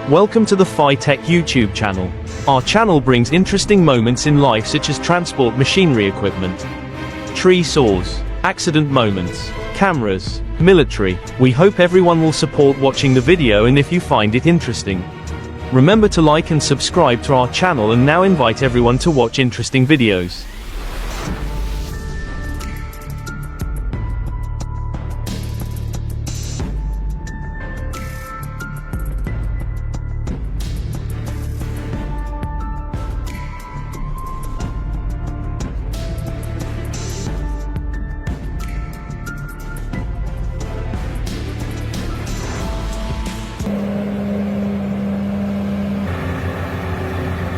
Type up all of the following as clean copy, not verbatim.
Welcome to the Tech YouTube channel. Our channel brings interesting moments in life such as transport machinery equipment, tree saws, accident moments, cameras, military. We hope everyone will support watching the video, and if you find it interesting, remember to like and subscribe to our channel, and now invite everyone to watch interesting videos.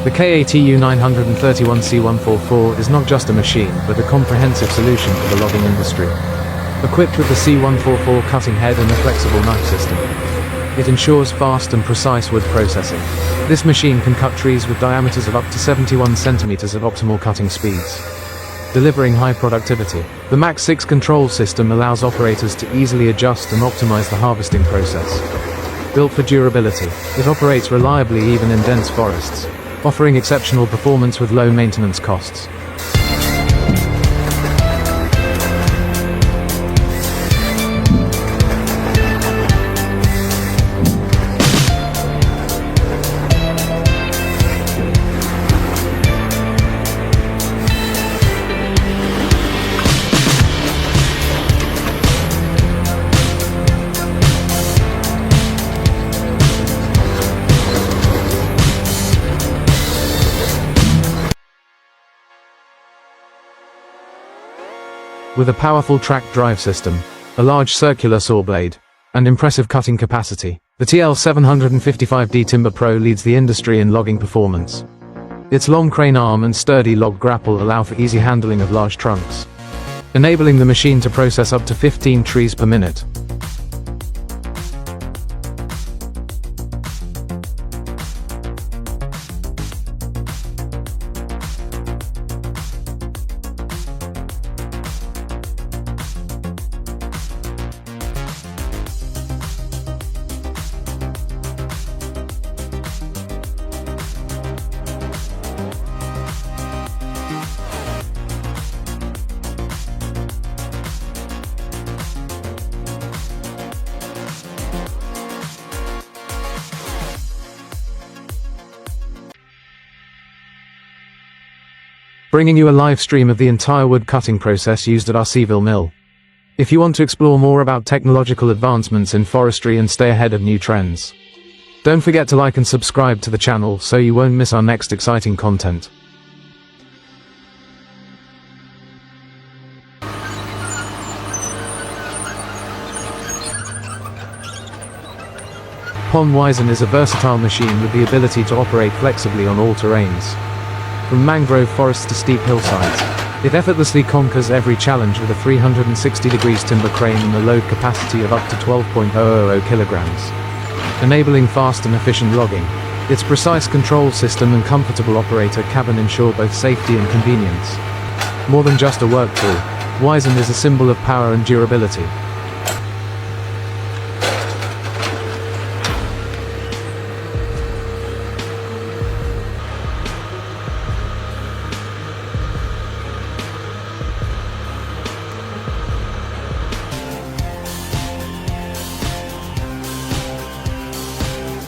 The KATU 931C144 is not just a machine, but a comprehensive solution for the logging industry. Equipped with the C144 cutting head and a flexible knife system, it ensures fast and precise wood processing. This machine can cut trees with diameters of up to 71 centimeters at optimal cutting speeds, delivering high productivity. The Max 6 control system allows operators to easily adjust and optimize the harvesting process. Built for durability, it operates reliably even in dense forests, offering exceptional performance with low maintenance costs. With a powerful track drive system, a large circular saw blade, and impressive cutting capacity, the TL755D Timber Pro leads the industry in logging performance. Its long crane arm and sturdy log grapple allow for easy handling of large trunks, enabling the machine to process up to 15 trees per minute. Bringing you a live stream of the entire wood cutting process used at our Seville mill. If you want to explore more about technological advancements in forestry and stay ahead of new trends, don't forget to like and subscribe to the channel so you won't miss our next exciting content. Pon Wyzen is a versatile machine with the ability to operate flexibly on all terrains. From mangrove forests to steep hillsides, it effortlessly conquers every challenge with a 360 degrees timber crane and a load capacity of up to 12.000 kilograms, enabling fast and efficient logging. Its precise control system and comfortable operator cabin ensure both safety and convenience. More than just a work tool, Wyzen is a symbol of power and durability.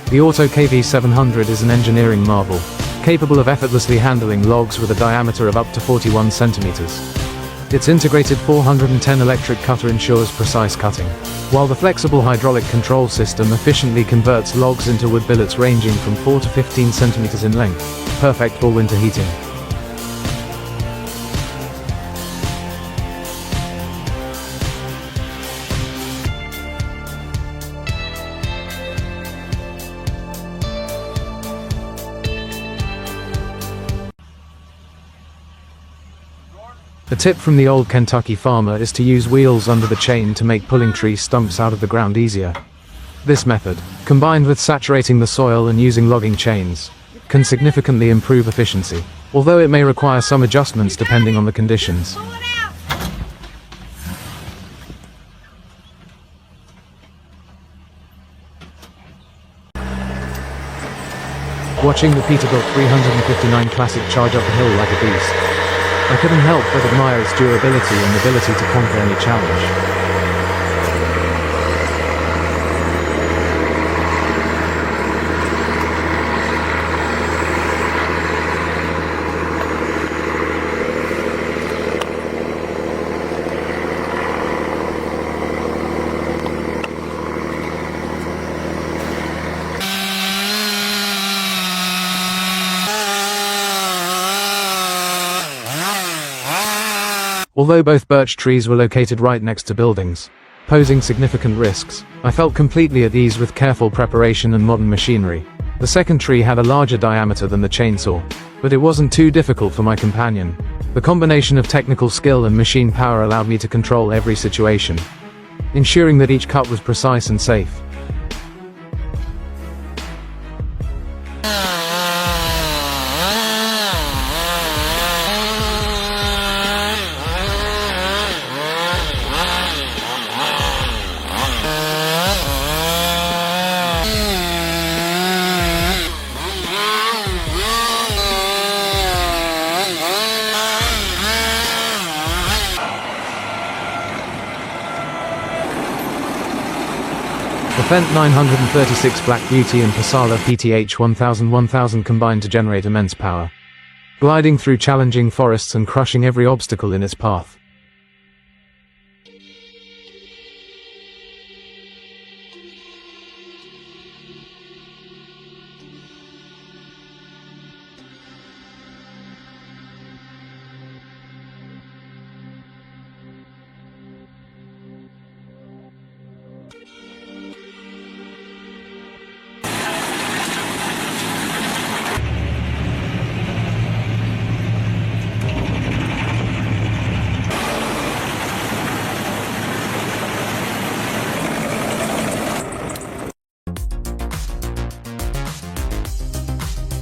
The Auto KV700 is an engineering marvel, capable of effortlessly handling logs with a diameter of up to 41 centimeters. Its integrated 410 electric cutter ensures precise cutting, while the flexible hydraulic control system efficiently converts logs into wood billets ranging from 4 to 15 centimeters in length, perfect for winter heating. A tip from the old Kentucky farmer is to use wheels under the chain to make pulling tree stumps out of the ground easier. This method, combined with saturating the soil and using logging chains, can significantly improve efficiency, although it may require some adjustments depending on the conditions. watching the Peterbilt 359 Classic charge up the hill like a beast. I couldn't help but admire its durability and ability to conquer any challenge. Although both birch trees were located right next to buildings, posing significant risks, I felt completely at ease with careful preparation and modern machinery. The second tree had a larger diameter than the chainsaw, but it wasn't too difficult for my companion. The combination of technical skill and machine power allowed me to control every situation, ensuring that each cut was precise and safe. The Fendt 936 Black Beauty and Passala PTH 1000 combined to generate immense power, gliding through challenging forests and crushing every obstacle in its path.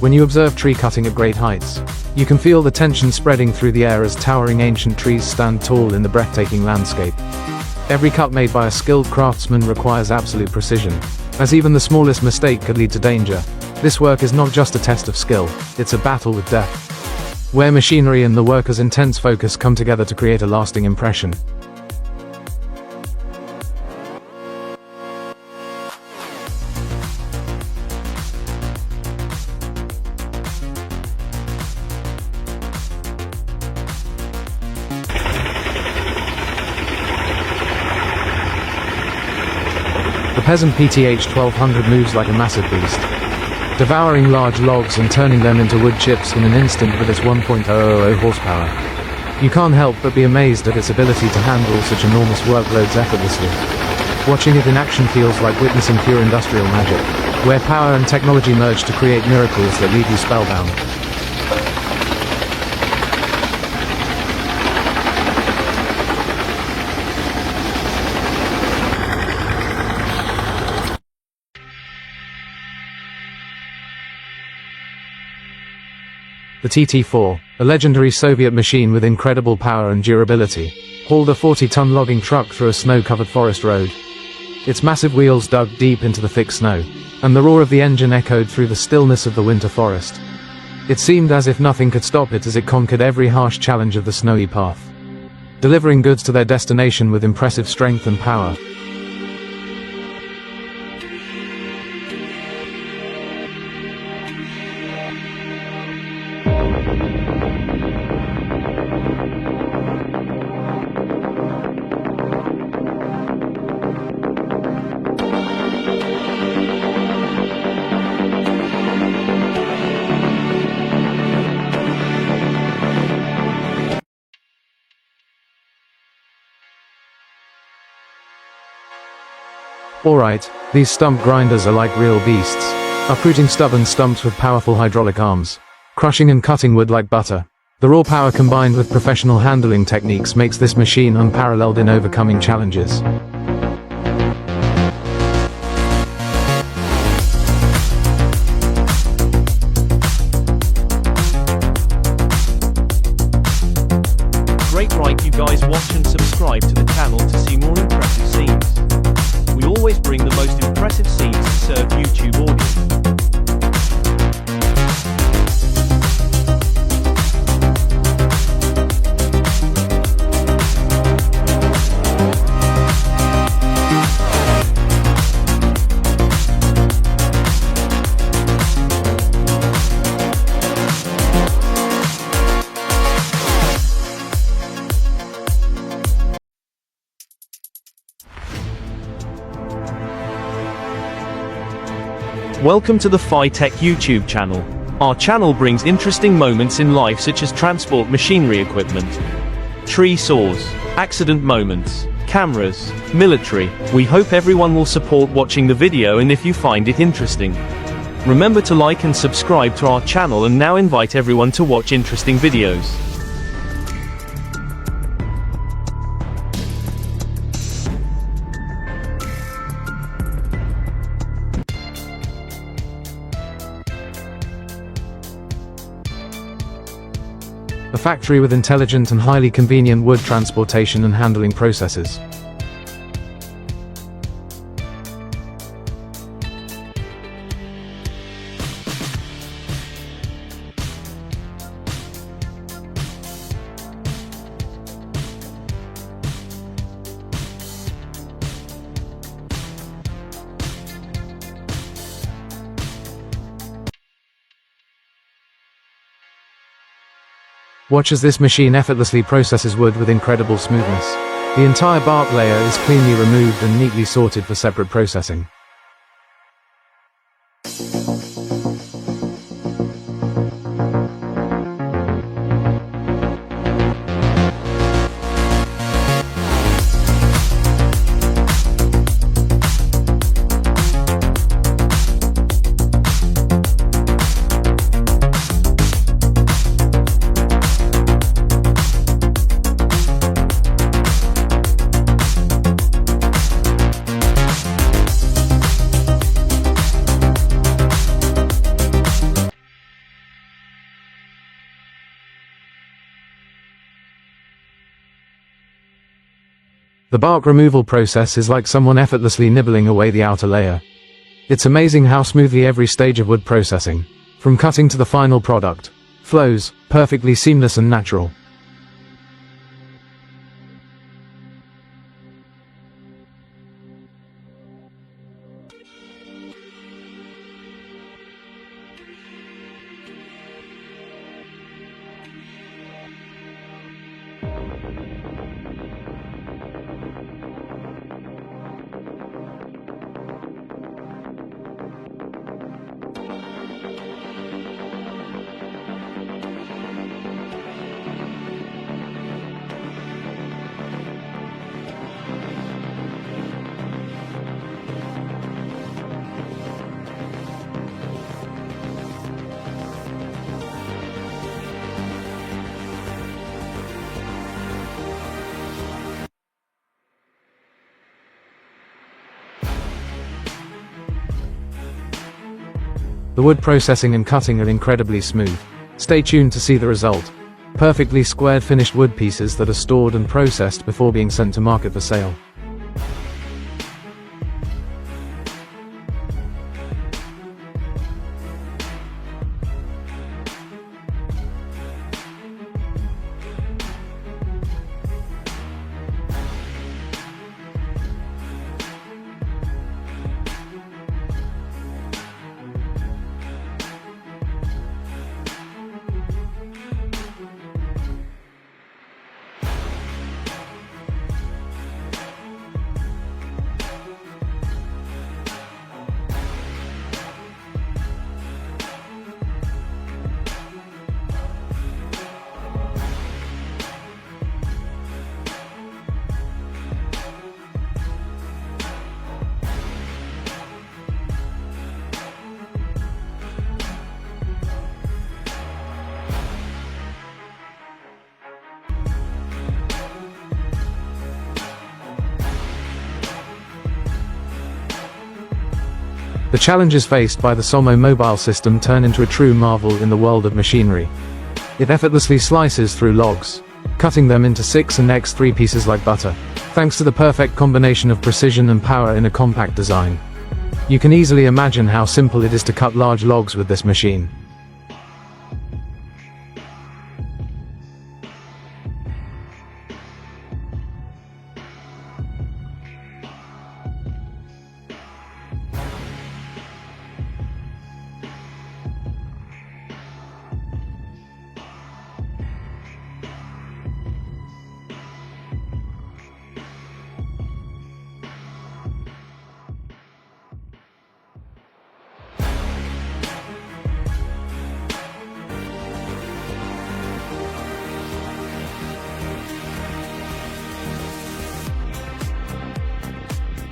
When you observe tree cutting at great heights, you can feel the tension spreading through the air as towering ancient trees stand tall in the breathtaking landscape. Every cut made by a skilled craftsman requires absolute precision, as even the smallest mistake could lead to danger. This work is not just a test of skill, it's a battle with death, where machinery and the worker's intense focus come together to create a lasting impression. The Peasant PTH 1200 moves like a massive beast, devouring large logs and turning them into wood chips in an instant with its 1.000 horsepower. You can't help but be amazed at its ability to handle such enormous workloads effortlessly. Watching it in action feels like witnessing pure industrial magic, where power and technology merge to create miracles that leave you spellbound. The TT4, a legendary Soviet machine with incredible power and durability, hauled a 40-ton logging truck through a snow-covered forest road. Its massive wheels dug deep into the thick snow, and the roar of the engine echoed through the stillness of the winter forest. It seemed as if nothing could stop it as it conquered every harsh challenge of the snowy path, delivering goods to their destination with impressive strength and power. Alright, these stump grinders are like real beasts, uprooting stubborn stumps with powerful hydraulic arms, crushing and cutting wood like butter. The raw power combined with professional handling techniques makes this machine unparalleled in overcoming challenges. Great, right, you guys watch and subscribe to the channel to see more impressive scenes. We always bring the most impressive scenes to serve YouTube audience. Welcome to the Tech YouTube channel. Our channel brings interesting moments in life such as transport machinery equipment, tree saws, accident moments, cameras, military. We hope everyone will support watching the video, and if you find it interesting, remember to like and subscribe to our channel, and now invite everyone to watch interesting videos. A factory with intelligent and highly convenient wood transportation and handling processes. Watch as this machine effortlessly processes wood with incredible smoothness. The entire bark layer is cleanly removed and neatly sorted for separate processing. The bark removal process is like someone effortlessly nibbling away the outer layer. It's amazing how smoothly every stage of wood processing, from cutting to the final product, flows, perfectly seamless and natural. The wood processing and cutting are incredibly smooth. Stay tuned to see the result. Perfectly squared finished wood pieces that are stored and processed before being sent to market for sale. The challenges faced by the Somo mobile system turn into a true marvel in the world of machinery. It effortlessly slices through logs, cutting them into 6 and x 3 pieces like butter, thanks to the perfect combination of precision and power in a compact design. You can easily imagine how simple it is to cut large logs with this machine.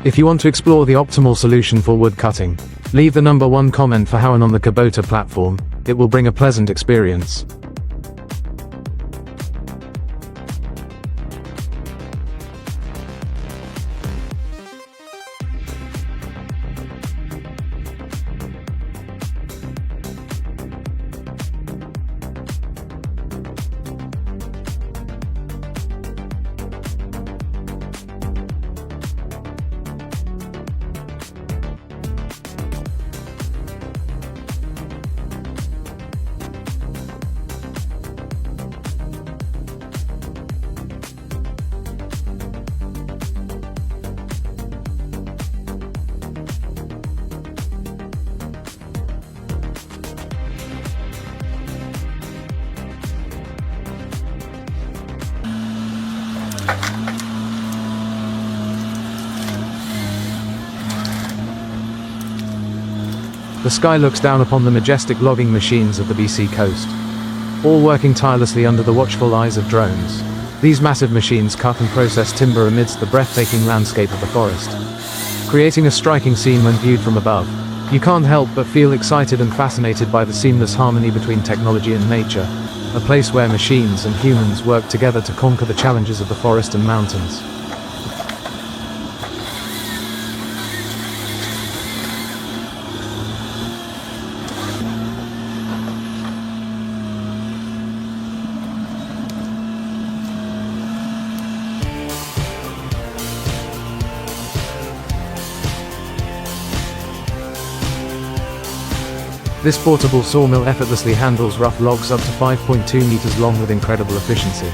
If you want to explore the optimal solution for wood cutting, leave the number 1 comment for Howen on the Kubota platform. It will bring a pleasant experience. The sky looks down upon the majestic logging machines of the BC coast, all working tirelessly under the watchful eyes of drones. These massive machines cut and process timber amidst the breathtaking landscape of the forest, creating a striking scene when viewed from above. You can't help but feel excited and fascinated by the seamless harmony between technology and nature, a place where machines and humans work together to conquer the challenges of the forest and mountains. This portable sawmill effortlessly handles rough logs up to 5.2 meters long with incredible efficiency.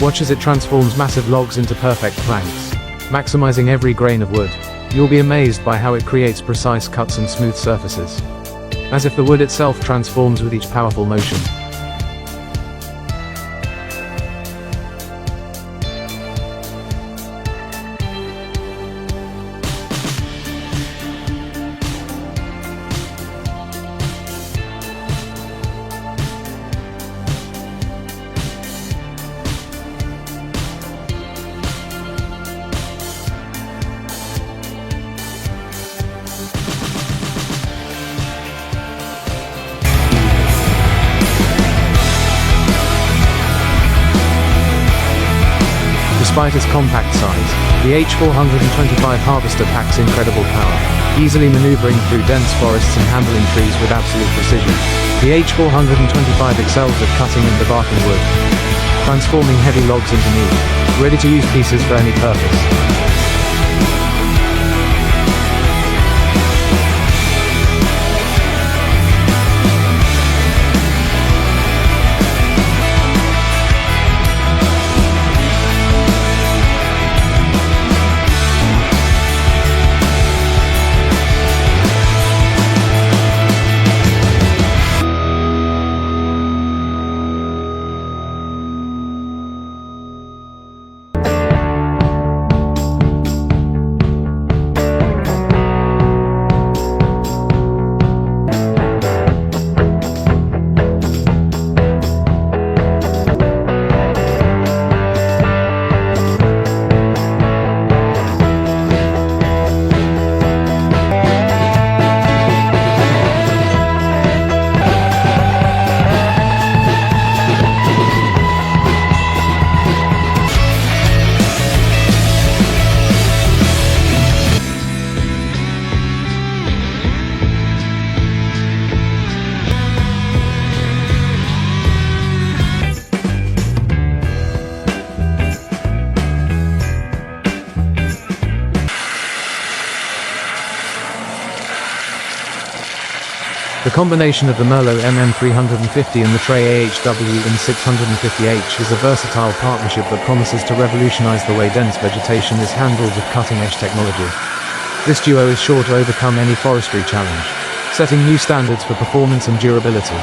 Watch as it transforms massive logs into perfect planks, maximizing every grain of wood. You'll be amazed by how it creates precise cuts and smooth surfaces, as if the wood itself transforms with each powerful motion. Despite its compact size, the H425 harvester packs incredible power, easily maneuvering through dense forests and handling trees with absolute precision. The H425 excels at cutting and debarking wood, transforming heavy logs into meat, ready-to-use pieces for any purpose. The combination of the Merlot MM350 and the Trey AHW in650H is a versatile partnership that promises to revolutionize the way dense vegetation is handled with cutting-edge technology. This duo is sure to overcome any forestry challenge, setting new standards for performance and durability.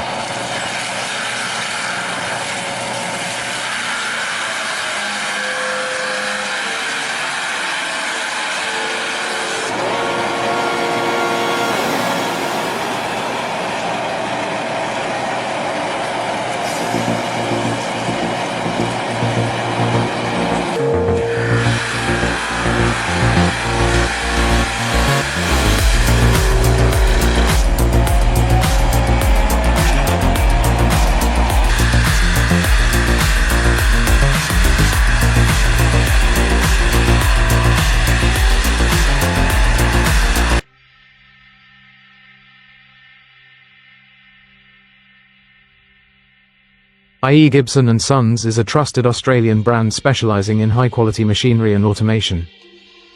i.e. Gibson & Sons is a trusted Australian brand specializing in high-quality machinery and automation.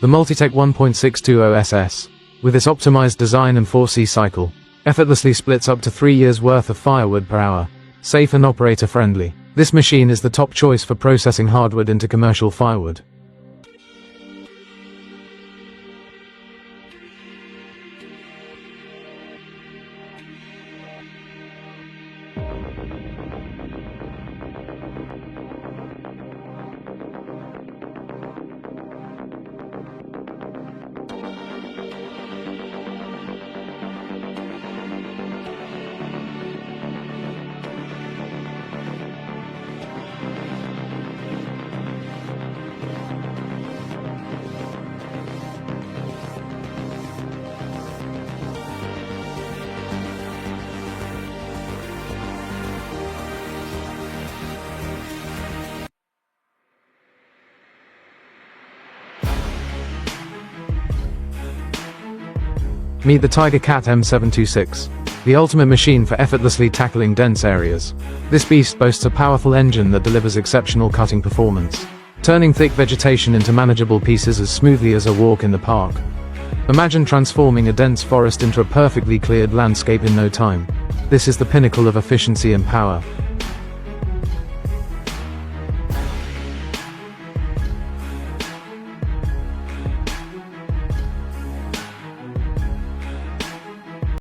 The Multitech 1.620 SS, with its optimized design and 4C cycle, effortlessly splits up to 3 years' worth of firewood per hour, safe and operator-friendly. This machine is the top choice for processing hardwood into commercial firewood. Meet the Tiger Cat M726, the ultimate machine for effortlessly tackling dense areas. This beast boasts a powerful engine that delivers exceptional cutting performance, turning thick vegetation into manageable pieces as smoothly as a walk in the park. Imagine transforming a dense forest into a perfectly cleared landscape in no time. This is the pinnacle of efficiency and power,